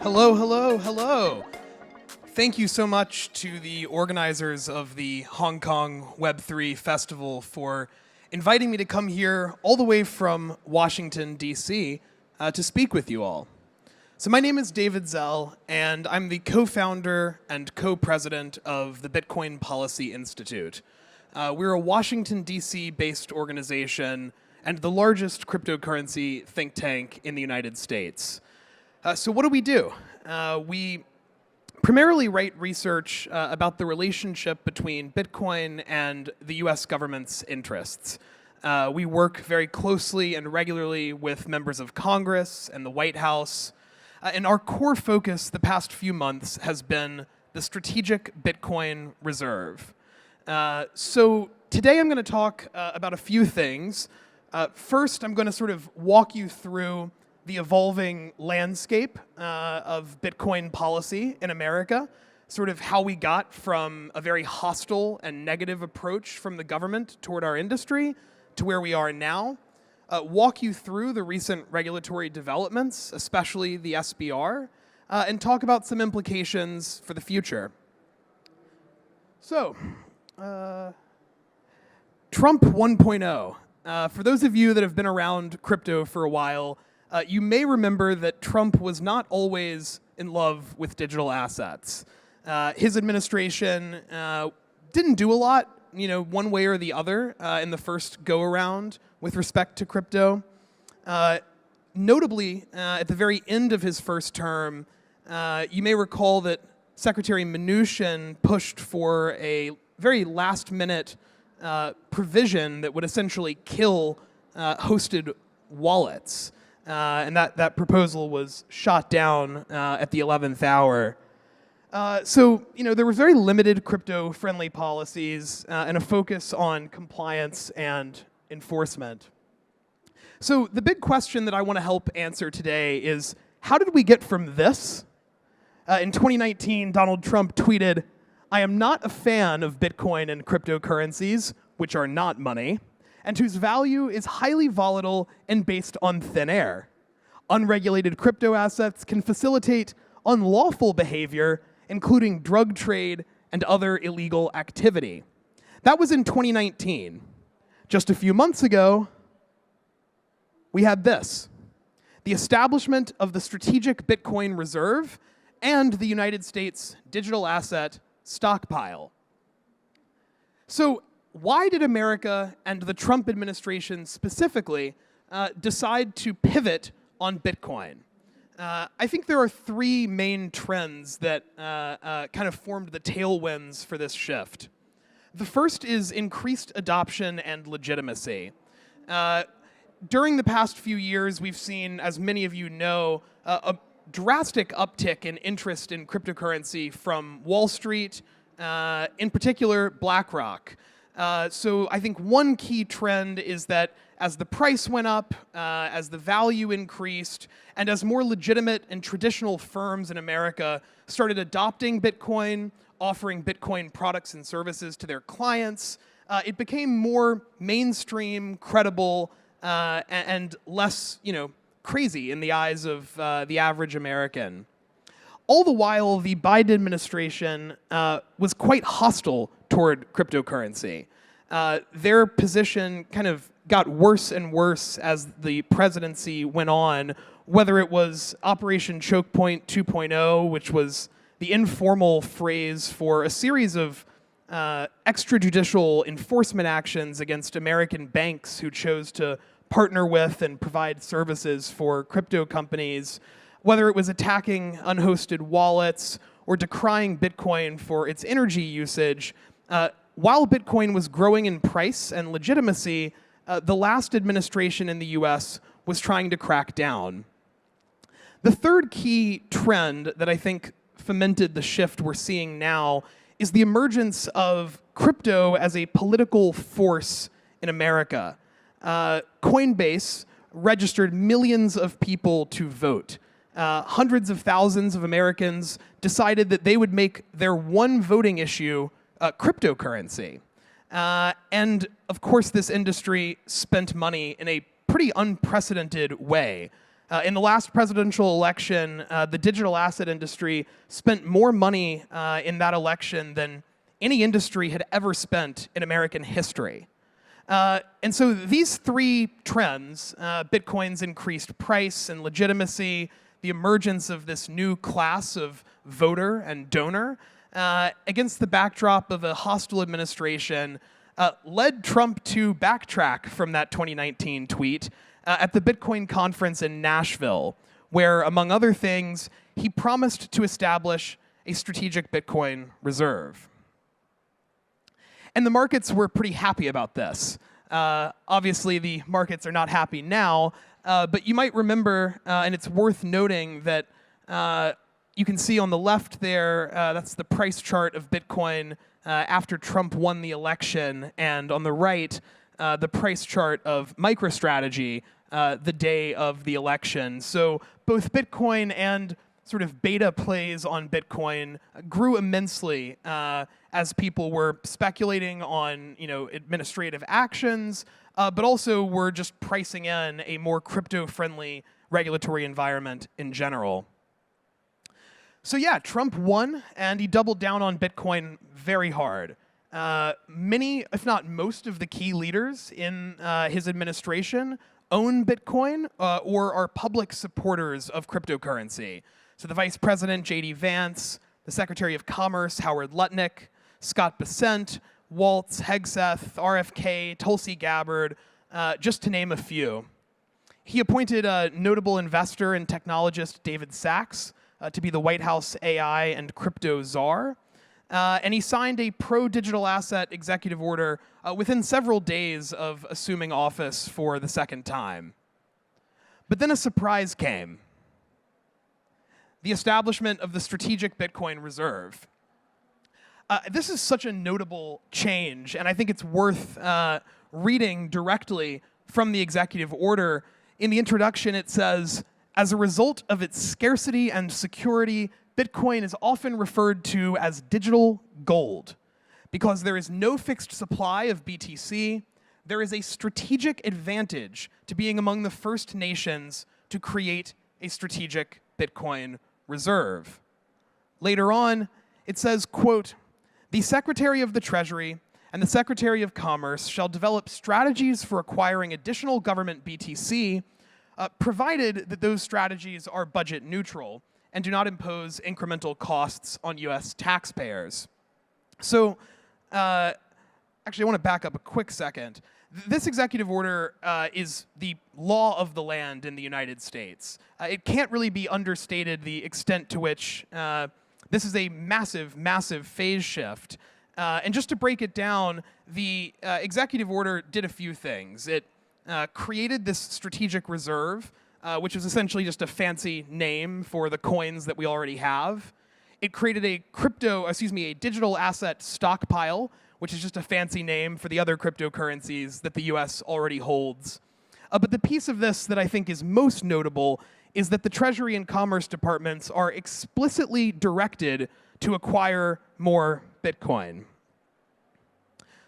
Hello, hello, hello. Thank you so much to the organizers of the Hong Kong Web3 Festival for inviting me to come here all the way from Washington, D.C. To speak with you all. So my name is David Zell, and I'm the co-founder and co-president of the Bitcoin Policy Institute. We're a Washington, D.C. based organization and the largest cryptocurrency think tank in the United States. So what do? We primarily write research about the relationship between Bitcoin and the US government's interests. We work very closely and regularly with members of Congress and the White House. And our core focus the past few months has been the strategic Bitcoin reserve. So today I'm going to talk about a few things. First, I'm going to sort of walk you through the evolving landscape of Bitcoin policy in America, sort of how we got from a very hostile and negative approach from the government toward our industry to where we are now, walk you through the recent regulatory developments, especially the SBR, and talk about some implications for the future. So, Trump 1.0. For those of you that have been around crypto for a while, you may remember that Trump was not always in love with digital assets. His administration didn't do a lot, one way or the other in the first go-around with respect to crypto. Notably, at the very end of his first term, you may recall that Secretary Mnuchin pushed for a very last-minute provision that would essentially kill hosted wallets. And that proposal was shot down at the 11th hour. So there were very limited crypto-friendly policies and a focus on compliance and enforcement. So the big question that I want to help answer today is, how did we get from this? In 2019, Donald Trump tweeted, "I am not a fan of Bitcoin and cryptocurrencies, which are not money, and whose value is highly volatile and based on thin air. Unregulated crypto assets can facilitate unlawful behavior, including drug trade and other illegal activity." That was in 2019. Just a few months ago, we had this: the establishment of the Strategic Bitcoin Reserve and the United States Digital Asset Stockpile. So, why did America and the Trump administration specifically decide to pivot on Bitcoin? I think there are three main trends that kind of formed the tailwinds for this shift. The first is increased adoption and legitimacy. During the past few years, we've seen, as many of you know, a drastic uptick in interest in cryptocurrency from Wall Street, in particular BlackRock. So I think one key trend is that as the price went up, as the value increased, and as more legitimate and traditional firms in America started adopting Bitcoin, offering Bitcoin products and services to their clients, it became more mainstream, credible, and less, crazy in the eyes of the average American. All the while, the Biden administration was quite hostile toward cryptocurrency. Their position kind of got worse and worse as the presidency went on, whether it was Operation Choke Point 2.0, which was the informal phrase for a series of extrajudicial enforcement actions against American banks who chose to partner with and provide services for crypto companies, whether it was attacking unhosted wallets or decrying Bitcoin for its energy usage. While Bitcoin was growing in price and legitimacy, the last administration in the US was trying to crack down. The third key trend that I think fomented the shift we're seeing now is the emergence of crypto as a political force in America. Coinbase registered millions of people to vote. Hundreds of thousands of Americans decided that they would make their one voting issue cryptocurrency. And of course, this industry spent money in a pretty unprecedented way. In the last presidential election, the digital asset industry spent more money in that election than any industry had ever spent in American history. And so these three trends, Bitcoin's increased price and legitimacy, the emergence of this new class of voter and donor, against the backdrop of a hostile administration, led Trump to backtrack from that 2019 tweet at the Bitcoin conference in Nashville, where, among other things, he promised to establish a strategic Bitcoin reserve. And the markets were pretty happy about this. Obviously, the markets are not happy now, but you might remember, and it's worth noting that you can see on the left there, that's the price chart of Bitcoin after Trump won the election, and on the right, the price chart of MicroStrategy the day of the election. So both Bitcoin and sort of beta plays on Bitcoin grew immensely as people were speculating on administrative actions, but also were just pricing in a more crypto-friendly regulatory environment in general. So yeah, Trump won, and he doubled down on Bitcoin very hard. Many, if not most, of the key leaders in his administration own Bitcoin or are public supporters of cryptocurrency. So the Vice President, J.D. Vance, the Secretary of Commerce, Howard Lutnick, Scott Bessent, Waltz, Hegseth, RFK, Tulsi Gabbard, just to name a few. He appointed a notable investor and technologist, David Sachs, to be the White House AI and crypto czar. And he signed a pro-digital asset executive order within several days of assuming office for the second time. But then a surprise came: the establishment of the Strategic Bitcoin Reserve. This is such a notable change, and I think it's worth reading directly from the executive order. In the introduction, it says, as a result of its scarcity and security, Bitcoin is often referred to as digital gold. Because there is no fixed supply of BTC, there is a strategic advantage to being among the first nations to create a strategic Bitcoin reserve. Later on, it says, quote, the Secretary of the Treasury and the Secretary of Commerce shall develop strategies for acquiring additional government BTC, provided that those strategies are budget neutral and do not impose incremental costs on US taxpayers. So, actually, I want to back up a quick second. This executive order is the law of the land in the United States. It can't really be understated the extent to which this is a massive, massive phase shift. And just to break it down, the executive order did a few things. It created this strategic reserve, which is essentially just a fancy name for the coins that we already have. It created a digital asset stockpile, which is just a fancy name for the other cryptocurrencies that the US already holds. But the piece of this that I think is most notable is that the Treasury and Commerce departments are explicitly directed to acquire more Bitcoin.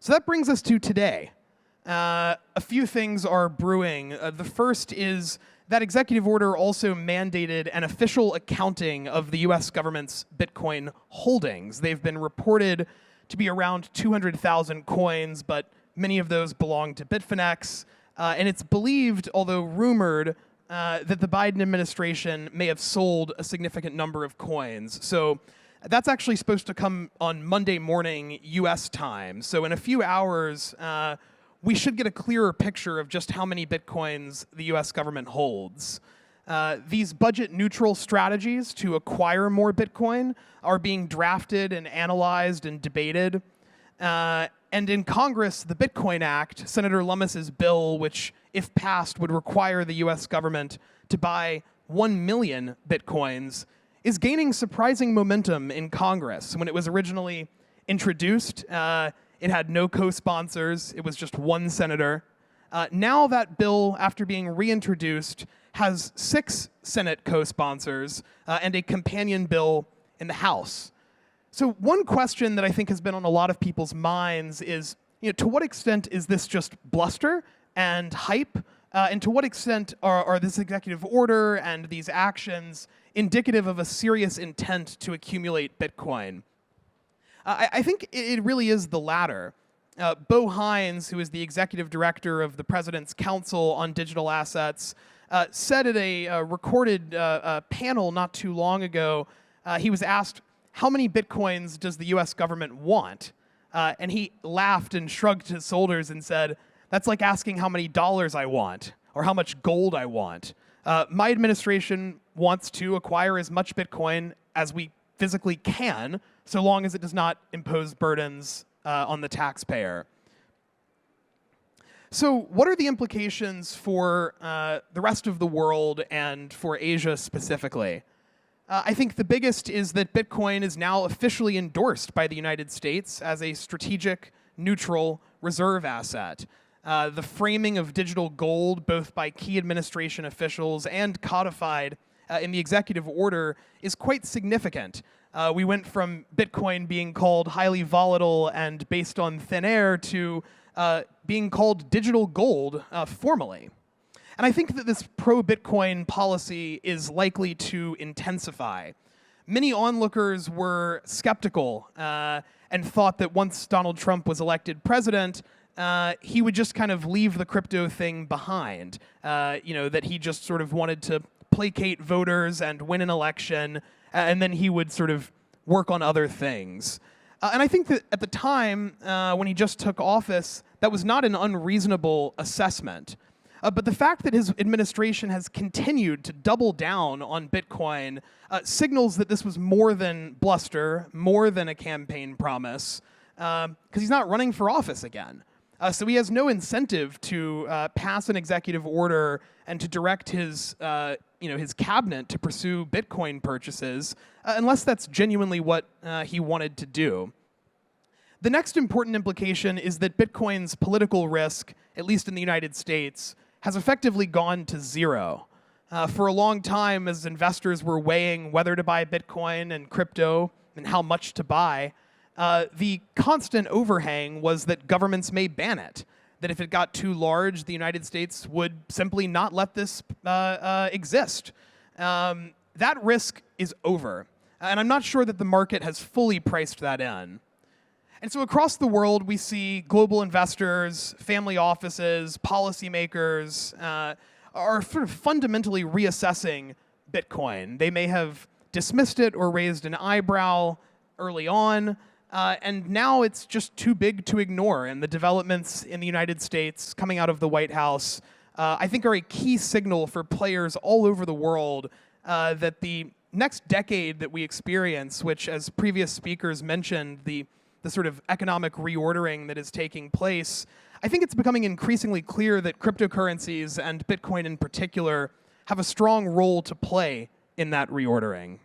So that brings us to today. A few things are brewing. The first is that executive order also mandated an official accounting of the US government's Bitcoin holdings. They've been reported to be around 200,000 coins, but many of those belong to Bitfinex. And it's believed, although rumored, that the Biden administration may have sold a significant number of coins. So that's actually supposed to come on Monday morning US time. So in a few hours, we should get a clearer picture of just how many Bitcoins the US government holds. These budget-neutral strategies to acquire more Bitcoin are being drafted and analyzed and debated. And in Congress, the Bitcoin Act, Senator Lummis's bill, which, if passed, would require the US government to buy 1 million Bitcoins, is gaining surprising momentum in Congress. When it was originally introduced, it had no co-sponsors. It was just one senator. Now that bill, after being reintroduced, has 6 Senate co-sponsors and a companion bill in the House. So one question that I think has been on a lot of people's minds is, to what extent is this just bluster and hype And to what extent are this executive order and these actions indicative of a serious intent to accumulate Bitcoin? I think it really is the latter. Bo Hines, who is the executive director of the President's Council on Digital Assets, said at a recorded panel not too long ago, he was asked, how many Bitcoins does the US government want? And he laughed and shrugged his shoulders and said, that's like asking how many dollars I want or how much gold I want. My administration wants to acquire as much Bitcoin as we physically can, so long as it does not impose burdens on the taxpayer. So what are the implications for the rest of the world and for Asia specifically? I think the biggest is that Bitcoin is now officially endorsed by the United States as a strategic, neutral reserve asset. The framing of digital gold, both by key administration officials and codified in the executive order, is quite significant. We went from Bitcoin being called highly volatile and based on thin air to being called digital gold formally. And I think that this pro-Bitcoin policy is likely to intensify. Many onlookers were skeptical and thought that once Donald Trump was elected president, he would just kind of leave the crypto thing behind. That he just sort of wanted to placate voters and win an election, and then he would sort of work on other things. And I think that at the time, when he just took office, that was not an unreasonable assessment. But the fact that his administration has continued to double down on Bitcoin signals that this was more than bluster, more than a campaign promise, because he's not running for office again. So he has no incentive to pass an executive order and to direct his cabinet to pursue Bitcoin purchases, unless that's genuinely what he wanted to do. The next important implication is that Bitcoin's political risk, at least in the United States, has effectively gone to zero. For a long time, as investors were weighing whether to buy Bitcoin and crypto and how much to buy, the constant overhang was that governments may ban it, that if it got too large, the United States would simply not let this exist. That risk is over, and I'm not sure that the market has fully priced that in. And so across the world, we see global investors, family offices, policymakers are sort of fundamentally reassessing Bitcoin. They may have dismissed it or raised an eyebrow early on, and now it's just too big to ignore. And the developments in the United States coming out of the White House, I think, are a key signal for players all over the world that the next decade that we experience, which, as previous speakers mentioned, the sort of economic reordering that is taking place, I think it's becoming increasingly clear that cryptocurrencies, and Bitcoin in particular, have a strong role to play in that reordering.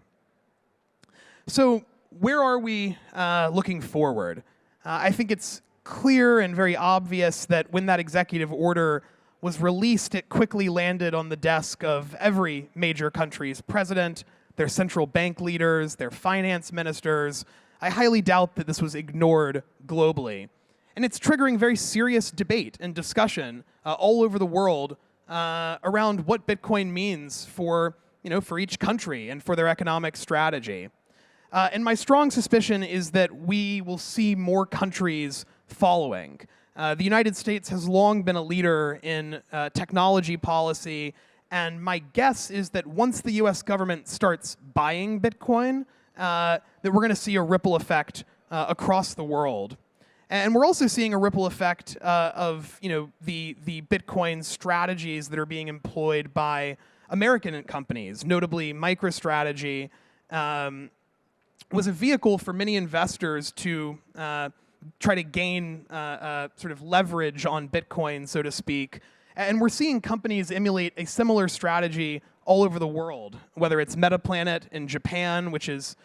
So where are we looking forward? I think it's clear and very obvious that when that executive order was released, it quickly landed on the desk of every major country's president, their central bank leaders, their finance ministers. I highly doubt that this was ignored globally. And it's triggering very serious debate and discussion all over the world around what Bitcoin means for each country and for their economic strategy. And my strong suspicion is that we will see more countries following. The United States has long been a leader in technology policy, and my guess is that once the US government starts buying Bitcoin, that we're going to see a ripple effect across the world. And we're also seeing a ripple effect of the Bitcoin strategies that are being employed by American companies, notably MicroStrategy, was a vehicle for many investors to try to gain sort of leverage on Bitcoin, so to speak. And we're seeing companies emulate a similar strategy all over the world, whether it's Metaplanet in Japan, which has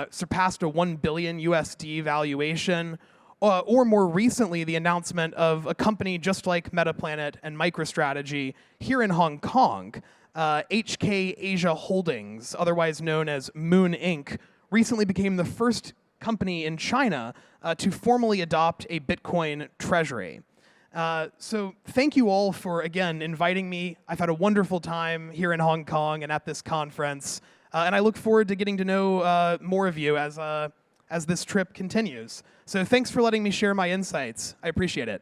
surpassed a $1 billion USD valuation, or more recently, the announcement of a company just like Metaplanet and MicroStrategy here in Hong Kong. HK Asia Holdings, otherwise known as Moon Inc., recently became the first company in China to formally adopt a Bitcoin treasury. So thank you all for, again, inviting me. I've had a wonderful time here in Hong Kong and at this conference. And I look forward to getting to know more of you as this trip continues. So thanks for letting me share my insights. I appreciate it.